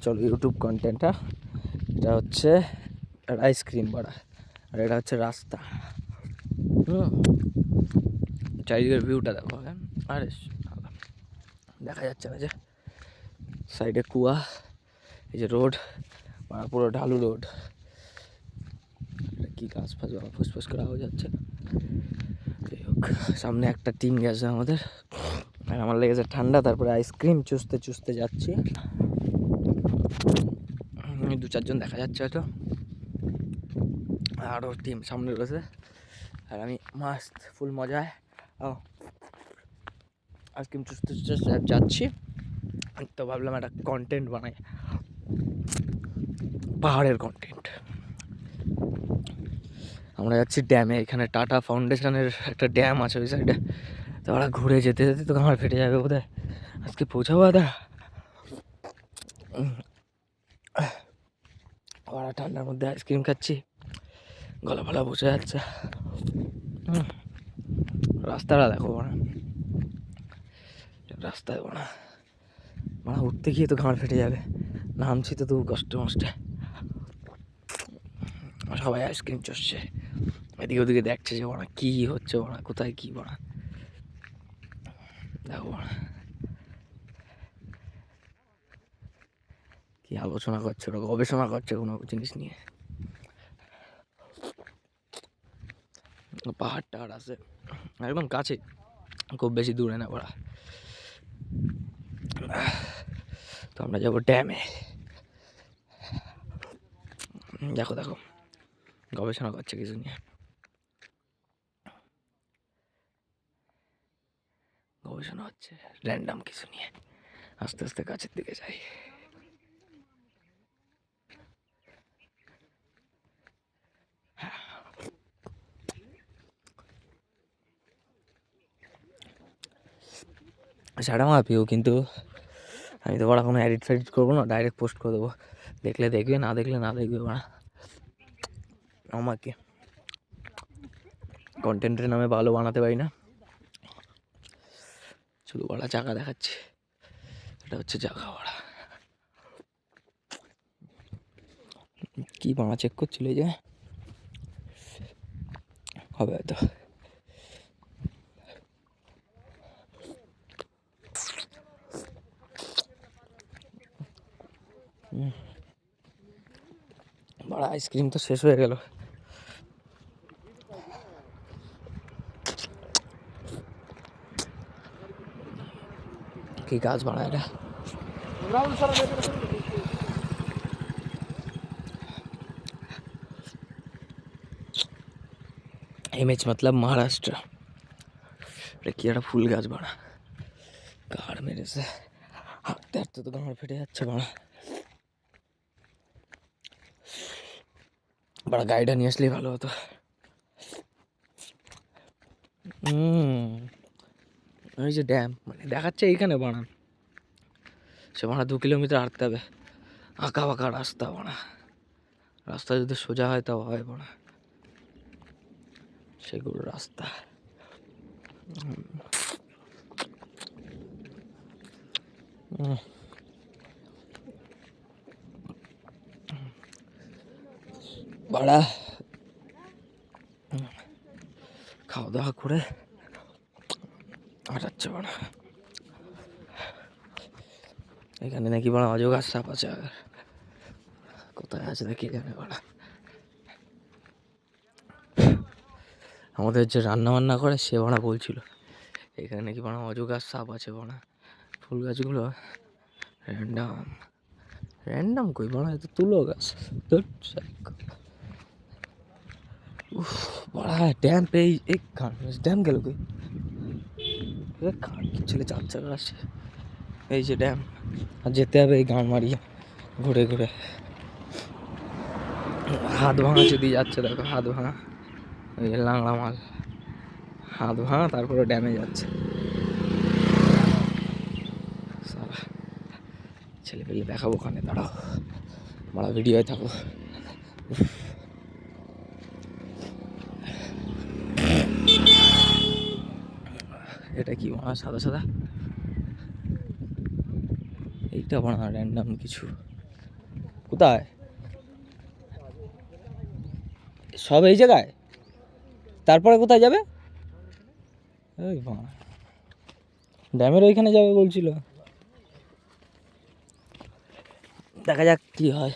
চলো ইউটিউব কন্টেন্টটা, এটা হচ্ছে আইসক্রিম বাড়া, আর এটা হচ্ছে রাস্তা। চারিদিকের ভিউটা দেখো। আরে দেখা যাচ্ছে না যে সাইডে কুয়া, এই যে রোড, পুরো ঢালু রোড। কি গাছ ফাছ ফুসফুস করে আওয়াজ যাচ্ছে। যাই হোক, সামনে একটা টিম গেছে আমাদের, আর আমার লেগেছে ঠান্ডা। তারপরে আইসক্রিম চুষতে চুষতে যাচ্ছি। দু চারজন দেখা যাচ্ছে হয়তো, আরও টিম সামনে রয়েছে, আর আমি মাস্ত ফুল মজায় আইসক্রিম চুষতে চুষতে যাচ্ছি। তো ভাবলাম একটা কন্টেন্ট বানাই, পাহাড়ের কন্টেন্ট। আমরা যাচ্ছি ড্যামে, এখানে টাটা ফাউন্ডেশনের একটা ড্যাম আছে ওই সাইডে। তো ওরা ঘুরে যেতে যেতে তো আমার ফেটে যাবে বোধ হয়, আজকে পৌঁছাবো দাদা। ওরা ঠান্ডার মধ্যে আইসক্রিম খাচ্ছি, গলা ফলা বসে যাচ্ছে। রাস্তাটা দেখো না, রাস্তায় বানা মানে উঠতে গিয়ে তো ঘাড় ফেটে যাবে, নামছি তো তবু কষ্ট মষ্টে। সবাই আইসক্রিম চষছে, এদিকে ওদিকে দেখছে যে ওরা কী হচ্ছে, ওরা কোথায় কী বানা। দেখো কি আলোচনা করছে, ওরা গবেষণা করছে কোনো জিনিস নিয়ে। পাহাড় টাহাড় আছে একদম কাছে, খুব বেশি দূরে না ওরা। তো আমরা যাবো ড্যামে। দেখো দেখো গবেষণা করছে কিছু নিয়ে, গবেষণা হচ্ছে র্যান্ডাম কিছু নিয়ে। আস্তে আস্তে কাছের দিকে যাই। সেটা আমার প্রিয়, কিন্তু আমি তো বড়া কোনো এডিট ফেডিট করবো না, ডাইরেক্ট পোস্ট করে দেবো। দেখলে দেখবে, না দেখলে না দেখবে। বড়া আমাকে কন্টেন্টের নামে ভালো বানাতে পারি না, শুধু বড়া জায়গা দেখাচ্ছি। এটা হচ্ছে জায়গা বড়া। কি বানা চেক করছিল এই যে, হবে হয়তো। বড়া আইসক্রিম তো শেষ হয়ে গেল। কি গাছ বানায় এটা, এমএচ মতলব মহারাষ্ট্র। এটা কি একটা ফুল গাছ বানা, গাড় মেরেছে, হাঁটতে হাঁটতে তো গাঁড় ফেটে যাচ্ছে। বাড়া বড় গাড়িটা নিয়ে আসলেই ভালো হতো। ওই যে ড্যাম মানে দেখাচ্ছে এইখানে বানান, সে বানা 2 কিলোমিটার হাঁটতে হবে, আঁকা বাঁকা রাস্তা। বানা রাস্তা যদি সোজা হয় তাও হয়, বানা সেগুলো রাস্তা। বাড়া খাওয়া দাওয়া করে হাঁটাচ্ছে বাড়া। এখানে নাকি বাড়া অজগর সাপ আছে, আর কোথায় আছে দেখি এখানে বাড়া। আমাদের যে রান্না বান্না করে সে বাড়া বলছিল এখানে নাকি বাড়া অজগর সাপ আছে। বাড়া ফুল গাছগুলো র্যান্ডাম র্যান্ডাম কই বাড়া, এত তুলো গাছ। बड़ा डैम पे एक ড্যাম গেল কই, ছেলে চাচ্ছে আসছে। এই যে ড্যাম, আর যেতে হবে এই গান মারিয়ে ঘুরে ঘুরে। হাত ভাঙা যদি যাচ্ছে, দেখো হাত ভাঙা, ওই লাংড়া মাল হাত ভাঙা, তারপরে ড্যামে যাচ্ছে। ছেলে পেলে দেখাবো ওখানে, দাঁড়াও বড় ভিডিওয় থাকো। এটা কি সাদা সাদা, এইটা বানা র্যান্ডাম কিছু। কোথায় সব এই জায়গায়? তারপরে কোথায় যাবে? এই বাবা, ড্যামের ওইখানে যাবে বলছিল। দেখা যাক কি হয়।